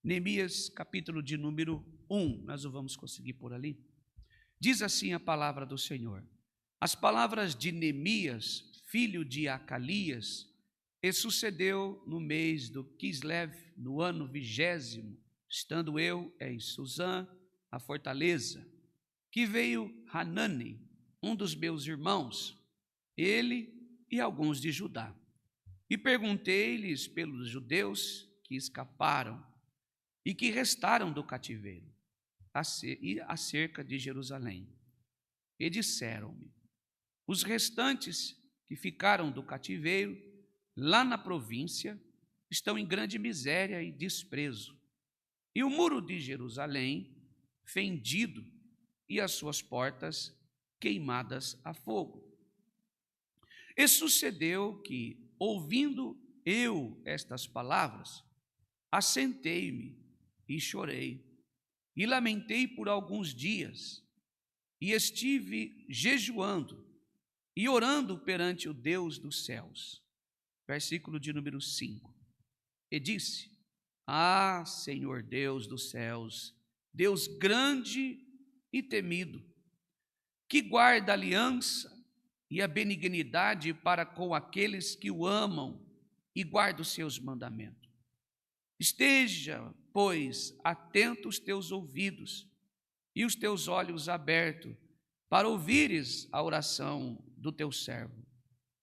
Neemias, capítulo de número 1, nós o vamos conseguir por ali. Diz assim a palavra do Senhor: as palavras de Neemias, filho de Acalias, e sucedeu no mês do Quislev, no ano 20º, estando eu em Suzã, a fortaleza, que veio Hanani, um dos meus irmãos, ele e alguns de Judá. E perguntei-lhes pelos judeus que escaparam e que restaram do cativeiro, acerca de Jerusalém. E disseram-me: os restantes que ficaram do cativeiro, lá na província, estão em grande miséria e desprezo, e o muro de Jerusalém fendido e as suas portas queimadas a fogo. E sucedeu que, ouvindo eu estas palavras, assentei-me e chorei, e lamentei por alguns dias, e estive jejuando e orando perante o Deus dos céus. Versículo de número 5. E disse: ah, Senhor Deus dos céus, Deus grande e temido, que guarda a aliança e a benignidade para com aqueles que o amam e guarda os seus mandamentos. Esteja, pois, atento os teus ouvidos e os teus olhos abertos para ouvires a oração do teu servo,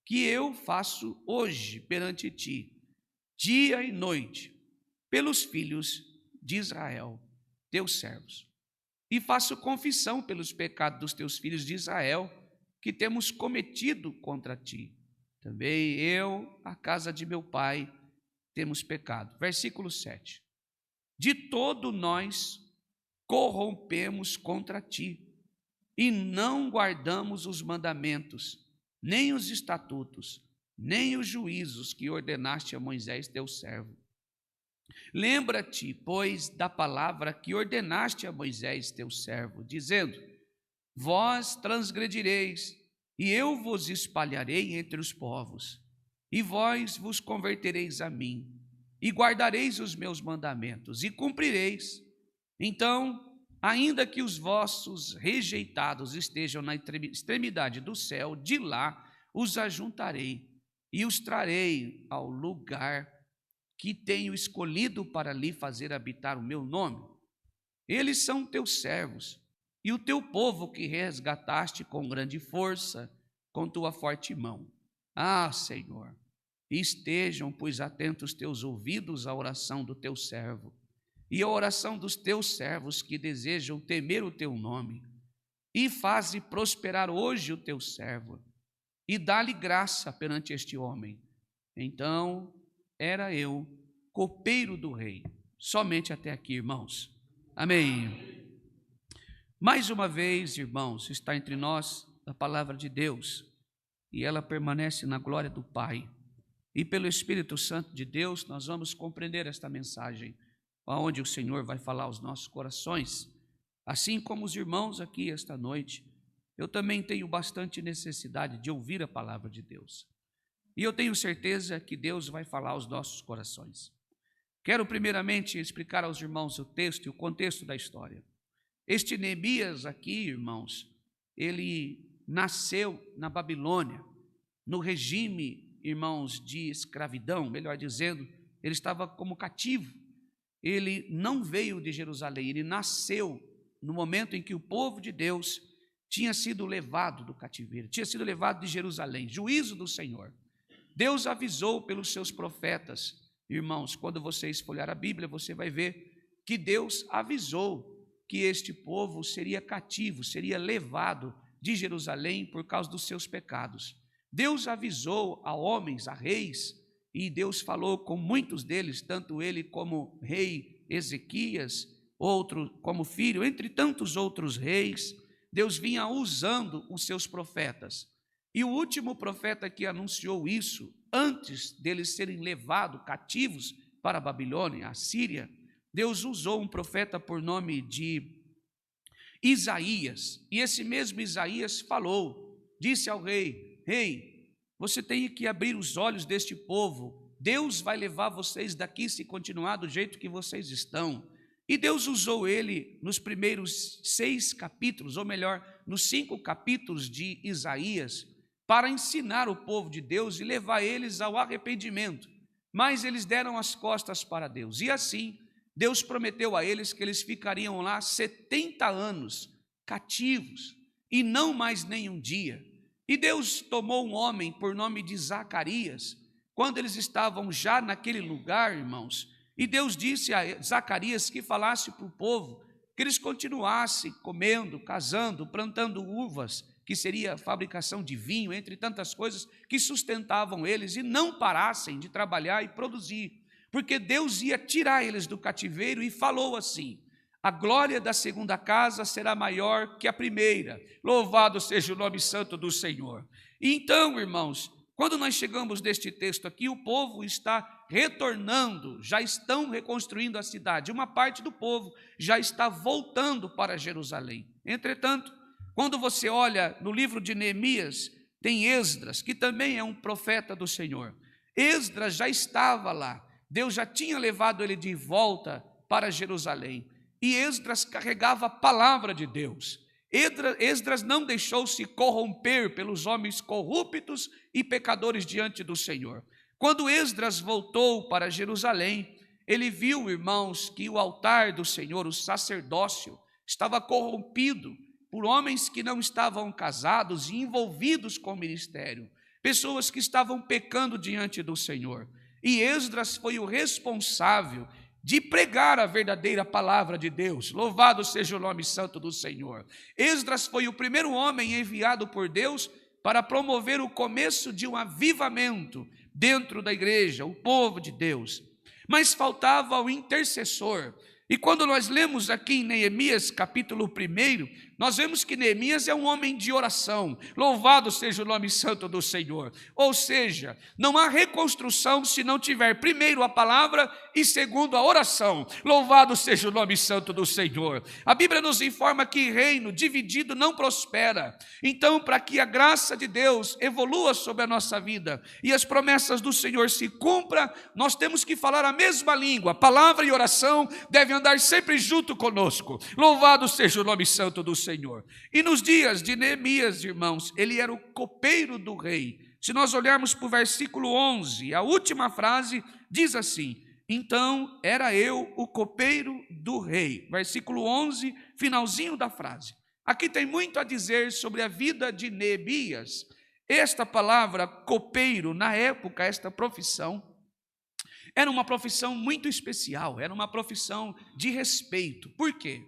que eu faço hoje perante ti, dia e noite, pelos filhos de Israel, teus servos. E faço confissão pelos pecados dos teus filhos de Israel, que temos cometido contra ti. Também eu, a casa de meu pai, temos pecado. Versículo 7. De todo nós corrompemos contra ti, e não guardamos os mandamentos, nem os estatutos, nem os juízos que ordenaste a Moisés, teu servo. Lembra-te, pois, da palavra que ordenaste a Moisés, teu servo, dizendo: vós transgredireis, e eu vos espalharei entre os povos, e vós vos convertereis a mim, e guardareis os meus mandamentos, e cumprireis. Então, ainda que os vossos rejeitados estejam na extremidade do céu, de lá os ajuntarei, e os trarei ao lugar que tenho escolhido para lhe fazer habitar o meu nome. Eles são teus servos, e o teu povo que resgataste com grande força, com tua forte mão. Ah, Senhor, estejam, pois, atentos teus ouvidos à oração do teu servo, e à oração dos teus servos que desejam temer o teu nome, e faze prosperar hoje o teu servo, e dá-lhe graça perante este homem. Então era eu copeiro do rei. Somente até aqui, irmãos. Amém. Mais uma vez, irmãos, está entre nós a palavra de Deus, e ela permanece na glória do Pai. E pelo Espírito Santo de Deus, nós vamos compreender esta mensagem, aonde o Senhor vai falar aos nossos corações. Assim como os irmãos aqui esta noite, eu também tenho bastante necessidade de ouvir a palavra de Deus. E eu tenho certeza que Deus vai falar aos nossos corações. Quero primeiramente explicar aos irmãos o texto e o contexto da história. Este Neemias aqui, irmãos, ele nasceu na Babilônia, no regime, irmãos, de escravidão, melhor dizendo, ele estava como cativo. Ele não veio de Jerusalém, ele nasceu no momento em que o povo de Deus tinha sido levado do cativeiro, tinha sido levado de Jerusalém, juízo do Senhor. Deus avisou pelos seus profetas, irmãos, quando você folhear a Bíblia, você vai ver que Deus avisou que este povo seria cativo, seria levado de Jerusalém por causa dos seus pecados. Deus avisou a homens, a reis, e Deus falou com muitos deles, tanto ele como rei Ezequias, outro como filho, entre tantos outros reis. Deus vinha usando os seus profetas. E o último profeta que anunciou isso, antes deles serem levados cativos para a Babilônia, a Síria, Deus usou um profeta por nome de Isaías. E esse mesmo Isaías falou, disse ao rei: rei, você tem que abrir os olhos deste povo Deus vai levar vocês daqui se continuar do jeito que vocês estão. E Deus usou ele nos primeiros 6 capítulos, ou melhor, nos 5 capítulos de Isaías, para ensinar o povo de Deus e levar eles ao arrependimento. Mas eles deram as costas para Deus. E assim, Deus prometeu a eles que eles ficariam lá 70 anos cativos, e não mais nenhum dia. E Deus tomou um homem por nome de Zacarias, quando eles estavam já naquele lugar, irmãos, e Deus disse a Zacarias que falasse para o povo, que eles continuassem comendo, casando, plantando uvas, que seria a fabricação de vinho, entre tantas coisas que sustentavam eles, e não parassem de trabalhar e produzir, porque Deus ia tirar eles do cativeiro, e falou assim: a glória da segunda casa será maior que a primeira, louvado seja o nome santo do Senhor. E então, irmãos, quando nós chegamos neste texto aqui, o povo está retornando, já estão reconstruindo a cidade, uma parte do povo já está voltando para Jerusalém. Entretanto, quando você olha no livro de Neemias, tem Esdras, que também é um profeta do Senhor. Esdras já estava lá, Deus já tinha levado ele de volta para Jerusalém, e Esdras carregava a palavra de Deus. Esdras não deixou-se corromper pelos homens corruptos e pecadores diante do Senhor. Quando Esdras voltou para Jerusalém, ele viu, irmãos, que o altar do Senhor, o sacerdócio, estava corrompido por homens que não estavam casados e envolvidos com o ministério, pessoas que estavam pecando diante do Senhor. E Esdras foi o responsável de pregar a verdadeira palavra de Deus. Louvado seja o nome santo do Senhor. Esdras foi o primeiro homem enviado por Deus para promover o começo de um avivamento dentro da igreja, o povo de Deus. Mas faltava o intercessor. E quando nós lemos aqui em Neemias capítulo 1, nós vemos que Neemias é um homem de oração. Louvado seja o nome santo do Senhor. Ou seja, não há reconstrução se não tiver primeiro a palavra e segundo a oração. Louvado seja o nome santo do Senhor. A Bíblia nos informa que reino dividido não prospera. Então, para que a graça de Deus evolua sobre a nossa vida e as promessas do Senhor se cumpram, nós temos que falar a mesma língua. Palavra e oração devem andar sempre junto conosco. Louvado seja o nome santo do Senhor. E nos dias de Neemias, irmãos, ele era o copeiro do rei. Se nós olharmos para o versículo 11, a última frase diz assim: então era eu o copeiro do rei. Versículo 11, finalzinho da frase. Aqui tem muito a dizer sobre a vida de Neemias. Esta palavra copeiro, na época, esta profissão, era uma profissão muito especial, era uma profissão de respeito. Por quê?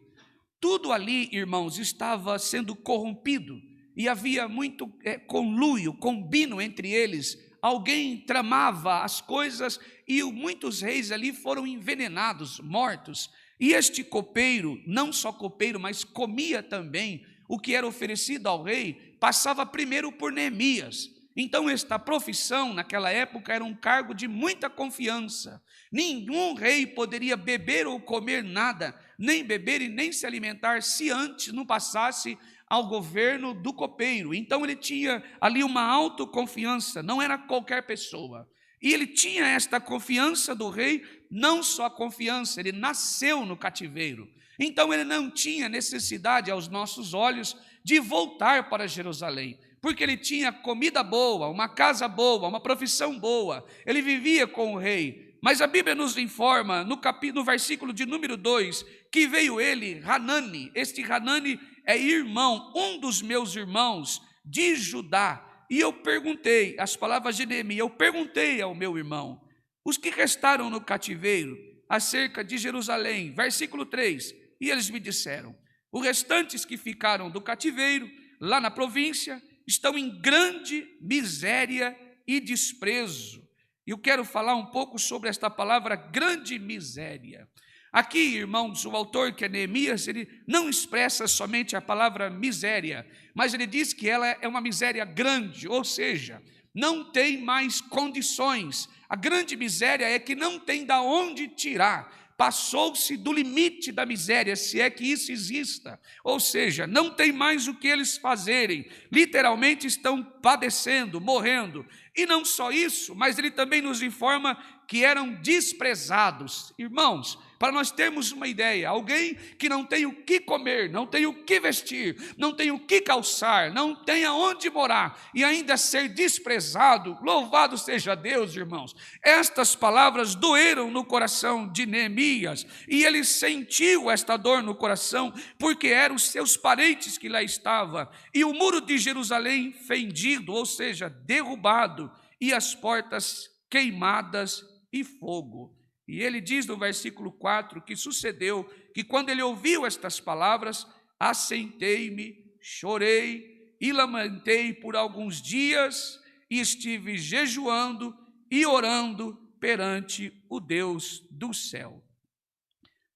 Tudo ali, irmãos, estava sendo corrompido e havia muito conluio, combino entre eles. Alguém tramava as coisas e muitos reis ali foram envenenados, mortos. E este copeiro, não só copeiro, mas comia também o que era oferecido ao rei, passava primeiro por Neemias. Então esta profissão naquela época era um cargo de muita confiança. Nenhum rei poderia beber ou comer nada, nem beber e nem se alimentar, se antes não passasse ao governo do copeiro. Então ele tinha ali uma autoconfiança, não era qualquer pessoa. E ele tinha esta confiança do rei, não só a confiança, ele nasceu no cativeiro. Então ele não tinha necessidade aos nossos olhos de voltar para Jerusalém, porque ele tinha comida boa, uma casa boa, uma profissão boa, ele vivia com o rei. Mas a Bíblia nos informa, no versículo de número 2, que veio ele, Hanani. Este Hanani é irmão, um dos meus irmãos de Judá. E eu perguntei, as palavras de Neemias, eu perguntei ao meu irmão, os que restaram no cativeiro, acerca de Jerusalém, versículo 3, e eles me disseram, os restantes que ficaram do cativeiro, lá na província, estão em grande miséria e desprezo. E eu quero falar um pouco sobre esta palavra grande miséria. Aqui, irmãos, o autor, que é Neemias, ele não expressa somente a palavra miséria, mas ele diz que ela é uma miséria grande, ou seja, não tem mais condições. A grande miséria é que não tem de onde tirar. Passou-se do limite da miséria, se é que isso exista. Ou seja, não tem mais o que eles fazerem. Literalmente estão padecendo, morrendo. E não só isso, mas ele também nos informa que eram desprezados. Irmãos, para nós termos uma ideia, alguém que não tem o que comer, não tem o que vestir, não tem o que calçar, não tem aonde morar e ainda ser desprezado, louvado seja Deus, irmãos. Estas palavras doeram no coração de Neemias e ele sentiu esta dor no coração porque eram os seus parentes que lá estavam e o muro de Jerusalém fendido, ou seja, derrubado, e as portas queimadas e fogo. E ele diz no versículo 4 que sucedeu que quando ele ouviu estas palavras, assentei-me, chorei e lamentei por alguns dias e estive jejuando e orando perante o Deus do céu.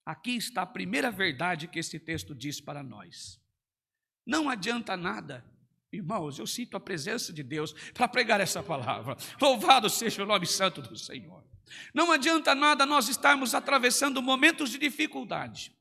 Aqui está a primeira verdade que esse texto diz para nós. Não adianta nada, irmãos, eu sinto a presença de Deus para pregar essa palavra. Louvado seja o nome santo do Senhor. Não adianta nada nós estarmos atravessando momentos de dificuldade.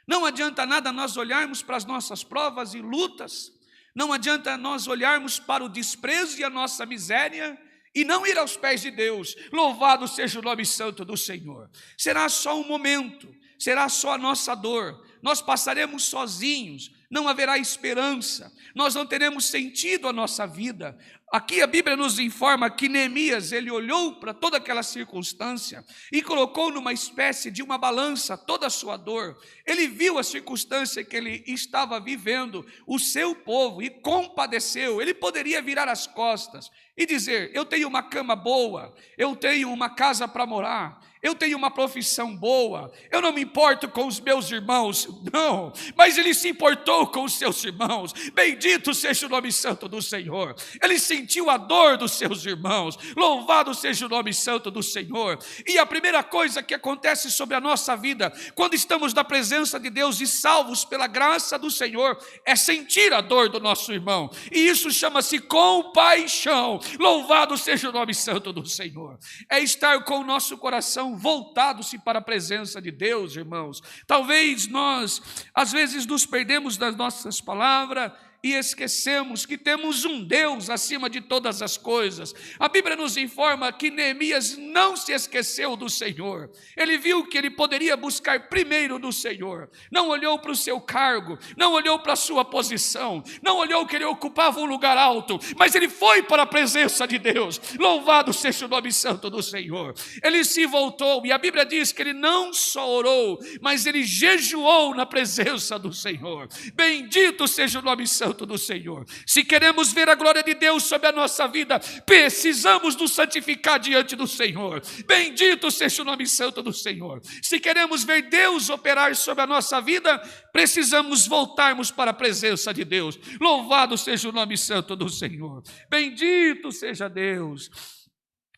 Não adianta nada nós olharmos para as nossas provas e lutas. Não adianta nós olharmos para o desprezo e a nossa miséria e não ir aos pés de Deus. Louvado seja o nome santo do Senhor. Será só um momento, será só a nossa dor. Nós passaremos sozinhos, não haverá esperança, nós não teremos sentido a nossa vida. Aqui a Bíblia nos informa que Neemias, ele olhou para toda aquela circunstância e colocou numa espécie de uma balança toda a sua dor. Ele viu a circunstância que ele estava vivendo, o seu povo, e compadeceu. Ele poderia virar as costas e dizer: eu tenho uma cama boa, eu tenho uma casa para morar, eu tenho uma profissão boa, eu não me importo com os meus irmãos. Não, mas ele se importou com os seus irmãos. Bendito seja o nome santo do Senhor. Ele sentiu a dor dos seus irmãos. Louvado seja o nome santo do Senhor. E a primeira coisa que acontece sobre a nossa vida, quando estamos na presença de Deus e salvos pela graça do Senhor, é sentir a dor do nosso irmão. E isso chama-se compaixão. Louvado seja o nome santo do Senhor. É estar com o nosso coração voltado-se para a presença de Deus, irmãos. Talvez nós, às vezes, nos perdemos das nossas palavras e esquecemos que temos um Deus acima de todas as coisas. A Bíblia nos informa que Neemias não se esqueceu do Senhor. Ele viu que ele poderia buscar primeiro no Senhor. Não olhou para o seu cargo, não olhou para a sua posição, não olhou que ele ocupava um lugar alto, mas ele foi para a presença de Deus. Louvado seja o nome santo do Senhor. Ele se voltou e a Bíblia diz que ele não só orou, mas ele jejuou na presença do Senhor. Bendito seja o nome santo do Senhor. Se queremos ver a glória de Deus sobre a nossa vida, precisamos nos santificar diante do Senhor. Bendito seja o nome santo do Senhor. Se queremos ver Deus operar sobre a nossa vida, precisamos voltarmos para a presença de Deus. Louvado seja o nome santo do Senhor. Bendito seja Deus.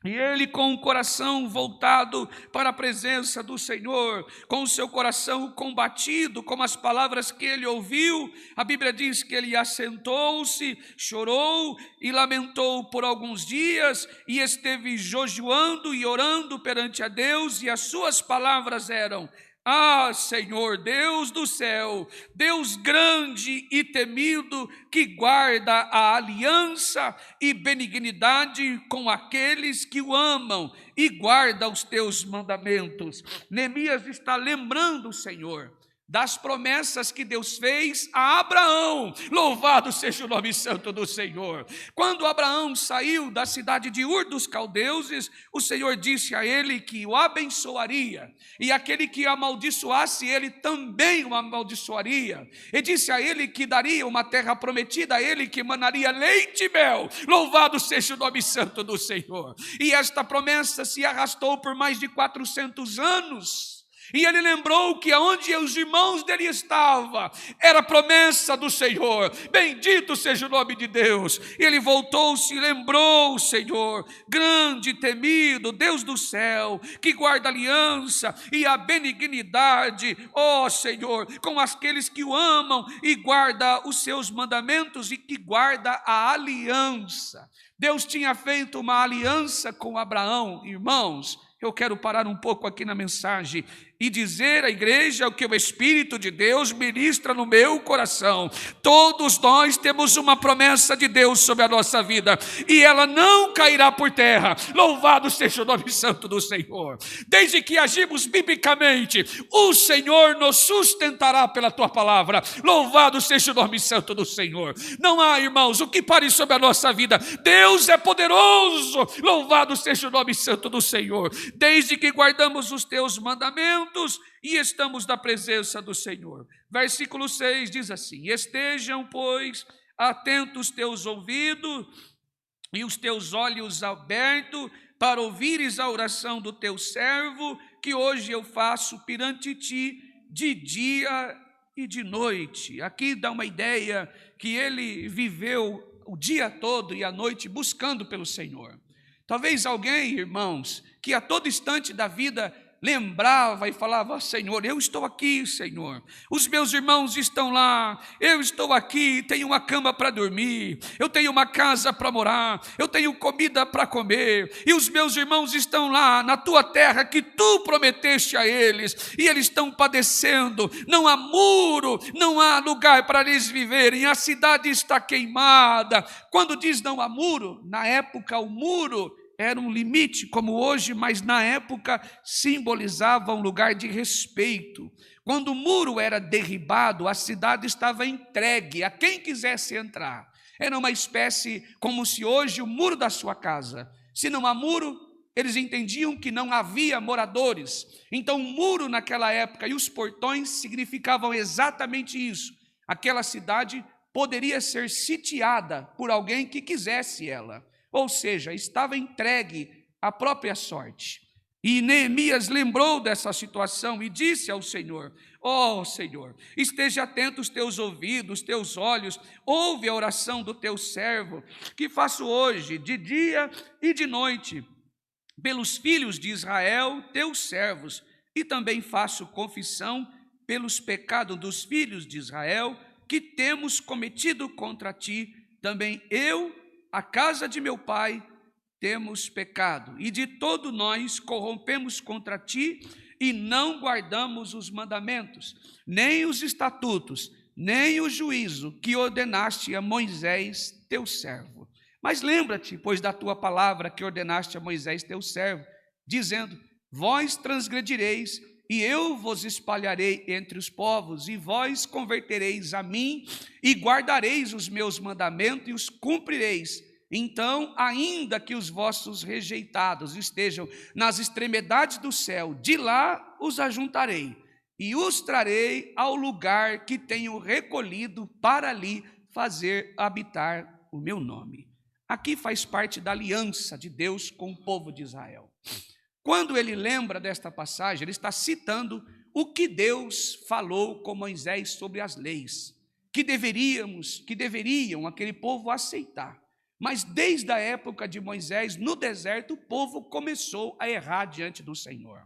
E ele, com o coração voltado para a presença do Senhor, com o seu coração combatido com as palavras que ele ouviu, a Bíblia diz que ele assentou-se, chorou e lamentou por alguns dias e esteve jejuando e orando perante a Deus, e as suas palavras eram: ah, Senhor, Deus do céu, Deus grande e temido, que guarda a aliança e benignidade com aqueles que o amam e guarda os teus mandamentos. Neemias está lembrando, Senhor, das promessas que Deus fez a Abraão. Louvado seja o nome santo do Senhor. Quando Abraão saiu da cidade de Ur dos Caldeuses, o Senhor disse a ele que o abençoaria, e aquele que o amaldiçoasse, ele também o amaldiçoaria, e disse a ele que daria uma terra prometida a ele, que manaria leite e mel. Louvado seja o nome santo do Senhor. E esta promessa se arrastou por mais de 400 anos. E ele lembrou que aonde os irmãos dele estavam, era a promessa do Senhor. Bendito seja o nome de Deus. E ele voltou-se e lembrou o Senhor, grande e temido, Deus do céu, que guarda a aliança e a benignidade, ó Senhor, com aqueles que o amam e guarda os seus mandamentos e que guarda a aliança. Deus tinha feito uma aliança com Abraão, irmãos. Eu quero parar um pouco aqui na mensagem. e dizer à igreja o que o Espírito de Deus ministra no meu coração. Todos nós temos uma promessa de Deus sobre a nossa vida, e ela não cairá por terra. Louvado seja o nome santo do Senhor. Desde que agimos biblicamente, o Senhor nos sustentará pela tua palavra. Louvado seja o nome santo do Senhor. Não há, irmãos, o que pare sobre a nossa vida. Deus é poderoso. Louvado seja o nome santo do Senhor. Desde que guardamos os teus mandamentos e estamos na presença do Senhor. Versículo 6 diz assim: estejam, pois, atentos teus ouvidos e os teus olhos abertos para ouvires a oração do teu servo, que hoje eu faço perante ti de dia e de noite. Aqui dá uma ideia que ele viveu o dia todo e a noite buscando pelo Senhor. Talvez alguém, irmãos, que a todo instante da vida lembrava e falava: Senhor, eu estou aqui, Senhor, os meus irmãos estão lá, eu estou aqui, tenho uma cama para dormir, eu tenho uma casa para morar, eu tenho comida para comer, e os meus irmãos estão lá na tua terra que tu prometeste a eles, e eles estão padecendo, não há muro, não há lugar para eles viverem, a cidade está queimada. Quando diz não há muro, na época o muro era um limite, como hoje, mas na época simbolizava um lugar de respeito. Quando o muro era derribado, a cidade estava entregue a quem quisesse entrar. Era uma espécie como se hoje o muro da sua casa. Se não há muro, eles entendiam que não havia moradores. Então o muro naquela época e os portões significavam exatamente isso. Aquela cidade poderia ser sitiada por alguém que quisesse ela. Ou seja, estava entregue à própria sorte. E Neemias lembrou dessa situação e disse ao Senhor: ó Senhor, esteja atento os teus ouvidos, os teus olhos, ouve a oração do teu servo, que faço hoje, de dia e de noite, pelos filhos de Israel, teus servos, e também faço confissão pelos pecados dos filhos de Israel, que temos cometido contra ti, também eu, a casa de meu pai, temos pecado, e de todo nós corrompemos contra ti, e não guardamos os mandamentos, nem os estatutos, nem o juízo que ordenaste a Moisés, teu servo. Mas lembra-te, pois, da tua palavra que ordenaste a Moisés, teu servo, dizendo: vós transgredireis, e eu vos espalharei entre os povos, e vós convertereis a mim, e guardareis os meus mandamentos, e os cumprireis. Então, ainda que os vossos rejeitados estejam nas extremidades do céu, de lá os ajuntarei, e os trarei ao lugar que tenho recolhido, para ali fazer habitar o meu nome. Aqui faz parte da aliança de Deus com o povo de Israel. Quando ele lembra desta passagem, ele está citando o que Deus falou com Moisés sobre as leis, que deveriam aquele povo aceitar. Mas desde a época de Moisés, no deserto, o povo começou a errar diante do Senhor.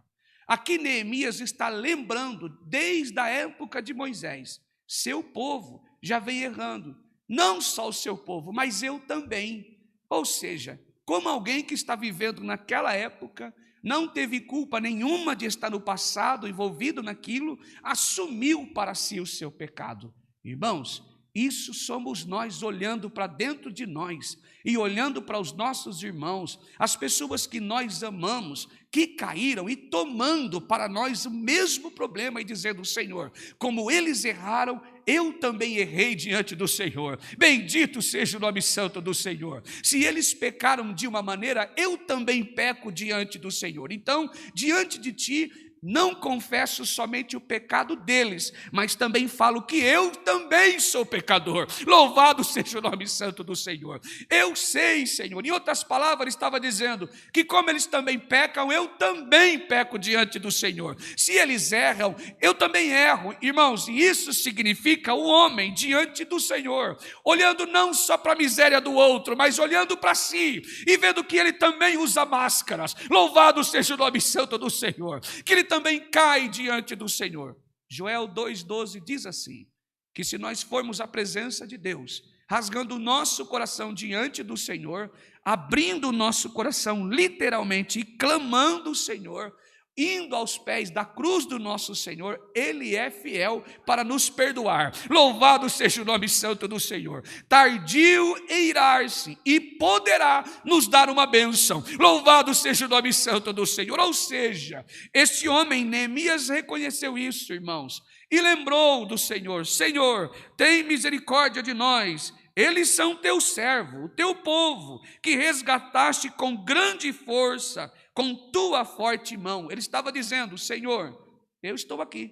Aqui Neemias está lembrando, desde a época de Moisés, seu povo já vem errando. Não só o seu povo, mas eu também. Ou seja, como alguém que está vivendo naquela época, não teve culpa nenhuma de estar no passado, envolvido naquilo, assumiu para si o seu pecado. Irmãos, isso somos nós olhando para dentro de nós e olhando para os nossos irmãos, as pessoas que nós amamos, que caíram e tomando para nós o mesmo problema e dizendo: Senhor, como eles erraram, eu também errei diante do Senhor. Bendito seja o nome santo do Senhor. Se eles pecaram de uma maneira, eu também peco diante do Senhor. Então, diante de ti, não confesso somente o pecado deles, mas também falo que eu também sou pecador. Louvado seja o nome santo do Senhor. Eu sei, Senhor. Em outras palavras, estava dizendo que como eles também pecam, eu também peco diante do Senhor. Se eles erram, eu também erro. Irmãos, e isso significa o homem diante do Senhor, olhando não só para a miséria do outro, mas olhando para si e vendo que ele também usa máscaras. Louvado seja o nome santo do Senhor. Que ele também cai diante do Senhor. Joel 2,12 diz assim, que se nós formos à presença de Deus, rasgando o nosso coração diante do Senhor, abrindo o nosso coração literalmente e clamando o Senhor, indo aos pés da cruz do nosso Senhor, Ele é fiel para nos perdoar. Louvado seja o nome santo do Senhor. Tardio em irar-se e poderá nos dar uma bênção. Louvado seja o nome santo do Senhor. Ou seja, este homem, Neemias, reconheceu isso, irmãos, e lembrou do Senhor: Senhor, tem misericórdia de nós. Eles são teu servo, o teu povo, que resgataste com grande força, com tua forte mão. Ele estava dizendo: Senhor, eu estou aqui.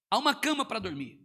Há uma cama para dormir,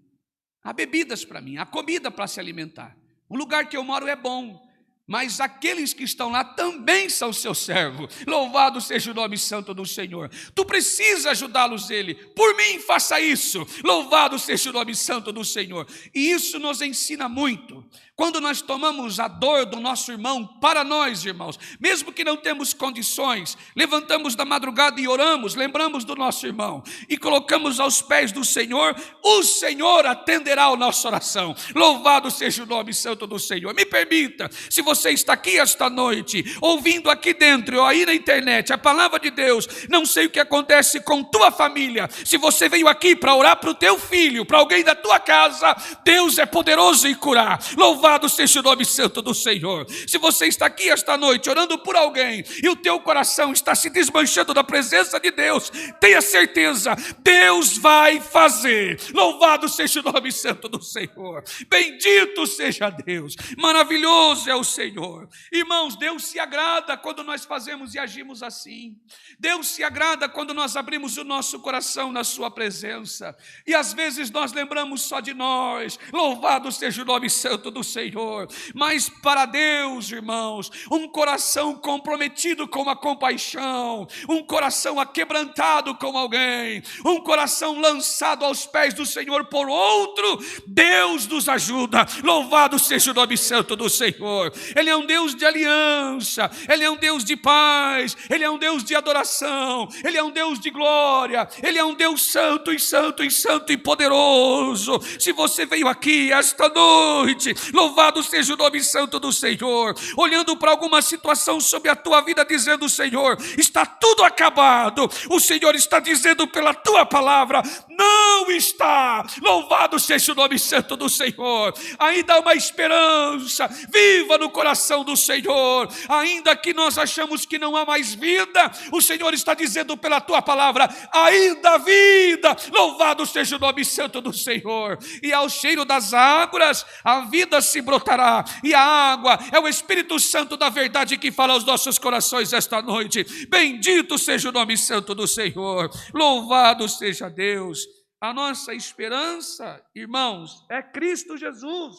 há bebidas para mim, há comida para se alimentar. O lugar que eu moro é bom, mas aqueles que estão lá também são seus servos. Louvado seja o nome santo do Senhor. Tu precisa ajudá-los, ele. Por mim, faça isso. Louvado seja o nome santo do Senhor. E isso nos ensina muito. Quando nós tomamos a dor do nosso irmão para nós, irmãos, mesmo que não temos condições, levantamos da madrugada e oramos, lembramos do nosso irmão e colocamos aos pés do Senhor, o Senhor atenderá a nossa oração. Louvado seja o nome santo do Senhor. Me permita, se você está aqui esta noite, ouvindo aqui dentro ou aí na internet a palavra de Deus, não sei o que acontece com tua família, se você veio aqui para orar para o teu filho, para alguém da tua casa, Deus é poderoso em curar. Louvado seja o nome santo do Senhor. Se você está aqui esta noite orando por alguém e o teu coração está se desmanchando da presença de Deus, tenha certeza, Deus vai fazer. Louvado seja o nome santo do Senhor. Bendito seja Deus. Maravilhoso é o Senhor. Irmãos, Deus se agrada quando nós fazemos e agimos assim. Deus se agrada quando nós abrimos o nosso coração na sua presença. E às vezes nós lembramos só de nós. Louvado seja o nome santo do Senhor. Mas para Deus, irmãos, um coração comprometido com a compaixão, um coração aquebrantado com alguém, um coração lançado aos pés do Senhor por outro, Deus nos ajuda. Louvado seja o nome santo do Senhor. Ele é um Deus de aliança, Ele é um Deus de paz, Ele é um Deus de adoração, Ele é um Deus de glória, Ele é um Deus santo e santo e santo e poderoso. Se você veio aqui esta noite, louvado seja o nome santo do Senhor, olhando para alguma situação sobre a tua vida, dizendo: Senhor, está tudo acabado. O Senhor está dizendo pela tua palavra: não está. Louvado seja o nome santo do Senhor. Ainda há uma esperança viva no coração do Senhor. Ainda que nós achamos que não há mais vida, o Senhor está dizendo pela tua palavra: ainda há vida. Louvado seja o nome santo do Senhor. E ao cheiro das águas a vida se brotará, e a água é o Espírito Santo da verdade que fala aos nossos corações esta noite. Bendito seja o nome santo do Senhor. Louvado seja Deus. A nossa esperança, irmãos, é Cristo Jesus.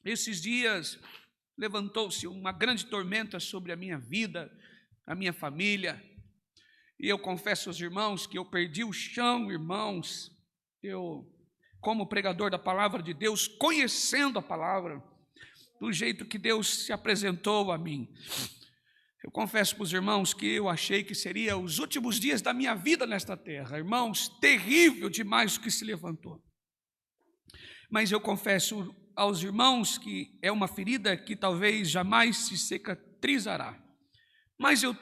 Esses dias levantou-se uma grande tormenta sobre a minha vida, a minha família, e eu confesso aos irmãos que eu perdi o chão, irmãos. Eu, como pregador da palavra de Deus, conhecendo a palavra, do jeito que Deus se apresentou a mim, eu confesso para os irmãos que eu achei que seria os últimos dias da minha vida nesta terra. Irmãos, terrível demais o que se levantou. Mas eu confesso aos irmãos que é uma ferida que talvez jamais se cicatrizará. Mas eu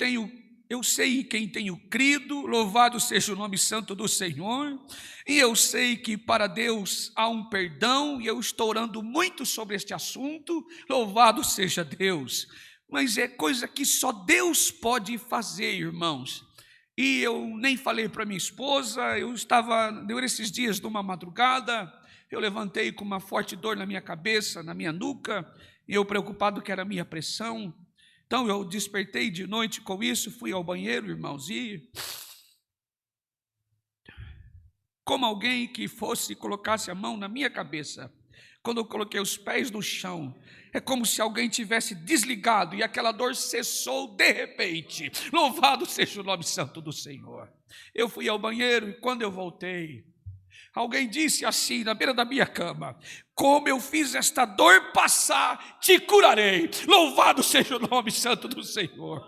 sei em quem tenho crido, louvado seja o nome santo do Senhor, e eu sei que para Deus há um perdão, e eu estou orando muito sobre este assunto, louvado seja Deus. Mas é coisa que só Deus pode fazer, irmãos. E eu nem falei para minha esposa, deu esses dias numa madrugada, eu levantei com uma forte dor na minha cabeça, na minha nuca, e eu preocupado que era a minha pressão. Então eu despertei de noite com isso, fui ao banheiro, irmãos, e como alguém que colocasse a mão na minha cabeça, quando eu coloquei os pés no chão, é como se alguém tivesse desligado e aquela dor cessou de repente. Louvado seja o nome santo do Senhor. Eu fui ao banheiro e quando eu voltei, alguém disse assim na beira da minha cama: como eu fiz esta dor passar, te curarei. Louvado seja o nome santo do Senhor.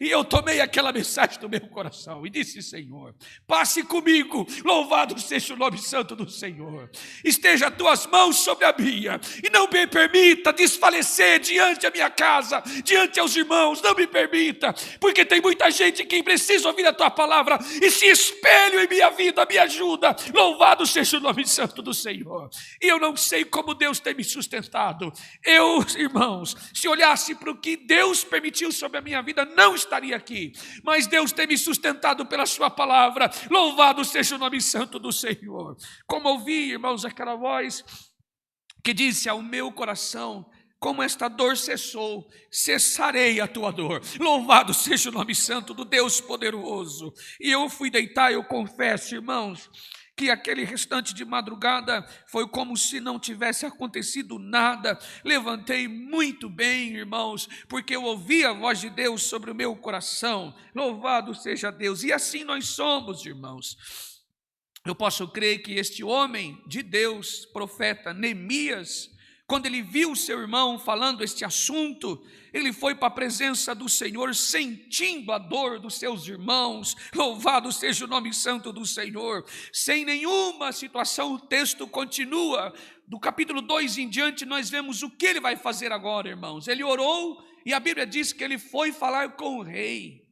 E eu tomei aquela mensagem do meu coração e disse: Senhor, passe comigo, louvado seja o nome santo do Senhor. Esteja as tuas mãos sobre a minha e não me permita desfalecer diante da minha casa, diante aos irmãos, não me permita, porque tem muita gente que precisa ouvir a tua palavra e se espelho em minha vida, me ajuda, louvado seja o nome santo do Senhor. E eu não sei como Deus tem me sustentado. Eu, irmãos, se olhasse para o que Deus permitiu sobre a minha vida, não estaria aqui, mas Deus tem me sustentado pela sua palavra, louvado seja o nome santo do Senhor. Como ouvi, irmãos, aquela voz que disse ao meu coração: como esta dor cessou, cessarei a tua dor. Louvado seja o nome santo do Deus poderoso. E eu fui deitar, eu confesso, irmãos, que aquele restante de madrugada foi como se não tivesse acontecido nada. Levantei muito bem, irmãos, porque eu ouvi a voz de Deus sobre o meu coração. Louvado seja Deus. E assim nós somos, irmãos. Eu posso crer que este homem de Deus, profeta Neemias, quando ele viu seu irmão falando este assunto, ele foi para a presença do Senhor sentindo a dor dos seus irmãos. Louvado seja o nome santo do Senhor. Sem nenhuma situação, o texto continua. Do capítulo 2 em diante, nós vemos o que ele vai fazer agora, irmãos. Ele orou e a Bíblia diz que ele foi falar com o rei.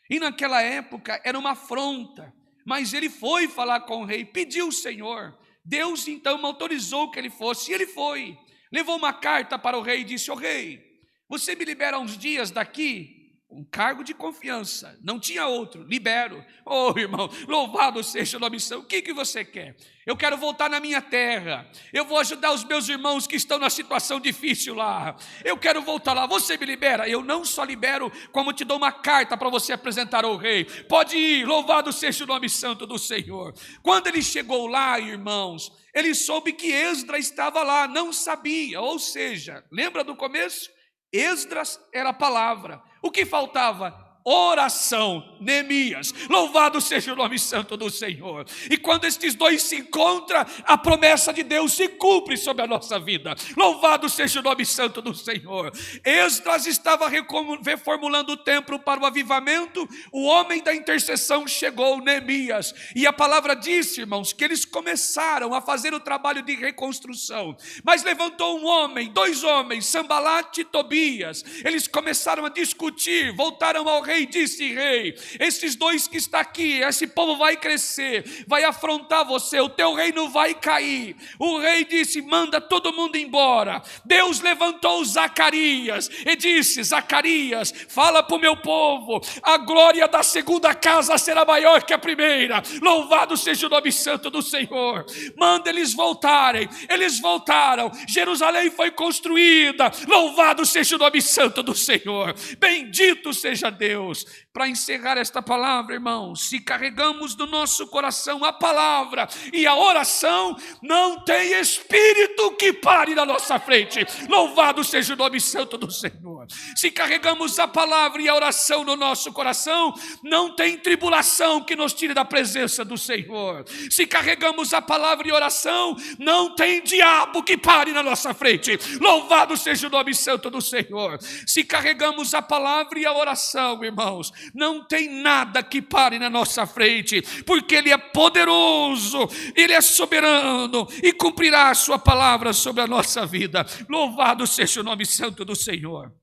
E naquela época era uma afronta, mas ele foi falar com o rei, pediu o Senhor. Deus então autorizou que ele fosse, e ele foi. Levou uma carta para o rei e disse: ó rei, você me libera uns dias daqui? Um cargo de confiança, não tinha outro, libero. Oh irmão, louvado seja o nome santo. O que você quer? Eu quero voltar na minha terra, eu vou ajudar os meus irmãos que estão na situação difícil lá, eu quero voltar lá, você me libera? Eu não só libero, como te dou uma carta para você apresentar ao rei. Pode ir, louvado seja o nome santo do Senhor. Quando ele chegou lá, irmãos, ele soube que Esdras estava lá, não sabia, ou seja, lembra do começo? Esdras era a palavra, o que faltava? Oração. Neemias, louvado seja o nome santo do Senhor. E quando estes dois se encontram, a promessa de Deus se cumpre sobre a nossa vida. Louvado seja o nome santo do Senhor. Esdras estava reformulando o templo para o avivamento. O homem da intercessão chegou, Neemias, e a palavra disse, irmãos, que eles começaram a fazer o trabalho de reconstrução. Mas levantou um homem, dois homens, Sambalate e Tobias. Eles começaram a discutir, voltaram ao rei, disse: rei, esses dois que está aqui, esse povo vai crescer, vai afrontar você, o teu reino vai cair. O rei disse: manda todo mundo embora. Deus levantou Zacarias e disse: Zacarias, fala para o meu povo, a glória da segunda casa será maior que a primeira. Louvado seja o nome santo do Senhor. Manda eles voltarem. Eles voltaram, Jerusalém foi construída. Louvado seja o nome santo do Senhor. Bendito seja Deus. Para encerrar esta palavra, irmãos, se carregamos no nosso coração a palavra e a oração, não tem espírito que pare na nossa frente. Louvado seja o nome santo do Senhor. Se carregamos a palavra e a oração no nosso coração, não tem tribulação que nos tire da presença do Senhor. Se carregamos a palavra e a oração, não tem diabo que pare na nossa frente. Louvado seja o nome santo do Senhor. Se carregamos a palavra e a oração, irmãos, não tem nada que pare na nossa frente, porque Ele é poderoso, Ele é soberano e cumprirá a sua palavra sobre a nossa vida. Louvado seja o nome santo do Senhor.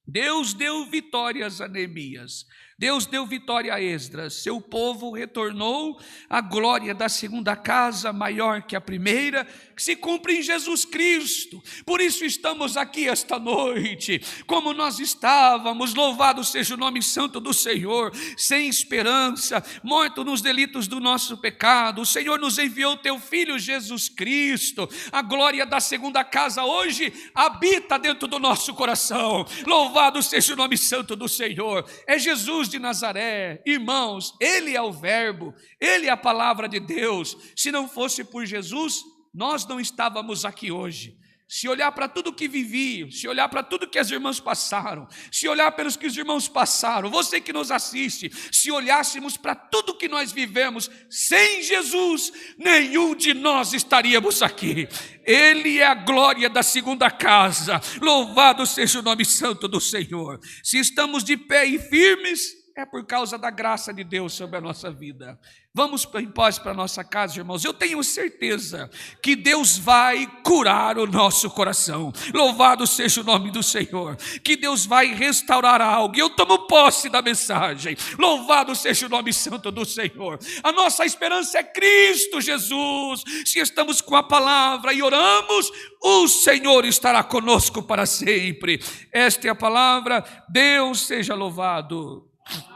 Deus deu vitórias a Neemias, Deus deu vitória a Esdras, seu povo retornou, a glória da segunda casa maior que a primeira, que se cumpre em Jesus Cristo. Por isso estamos aqui esta noite, como nós estávamos, louvado seja o nome santo do Senhor, sem esperança, morto nos delitos do nosso pecado. O Senhor nos enviou teu Filho Jesus Cristo, a glória da segunda casa hoje habita dentro do nosso coração. Louvado seja o nome santo do Senhor. É Jesus de Nazaré, irmãos, Ele é o verbo, Ele é a palavra de Deus. Se não fosse por Jesus, nós não estávamos aqui hoje. se olhar para tudo que vivi, se olhar para tudo que as irmãs passaram, se olhar pelos que os irmãos passaram, você que nos assiste, se olhássemos para tudo que nós vivemos, sem Jesus, nenhum de nós estaríamos aqui. Ele é a glória da segunda casa. Louvado seja o nome santo do Senhor. Se estamos de pé e firmes, é por causa da graça de Deus sobre a nossa vida. Vamos em paz para a nossa casa, irmãos. Eu tenho certeza que Deus vai curar o nosso coração. Louvado seja o nome do Senhor. Que Deus vai restaurar algo. Eu tomo posse da mensagem. Louvado seja o nome santo do Senhor. A nossa esperança é Cristo Jesus. Se estamos com a palavra e oramos, o Senhor estará conosco para sempre. Esta é a palavra. Deus seja louvado.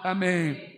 Amém.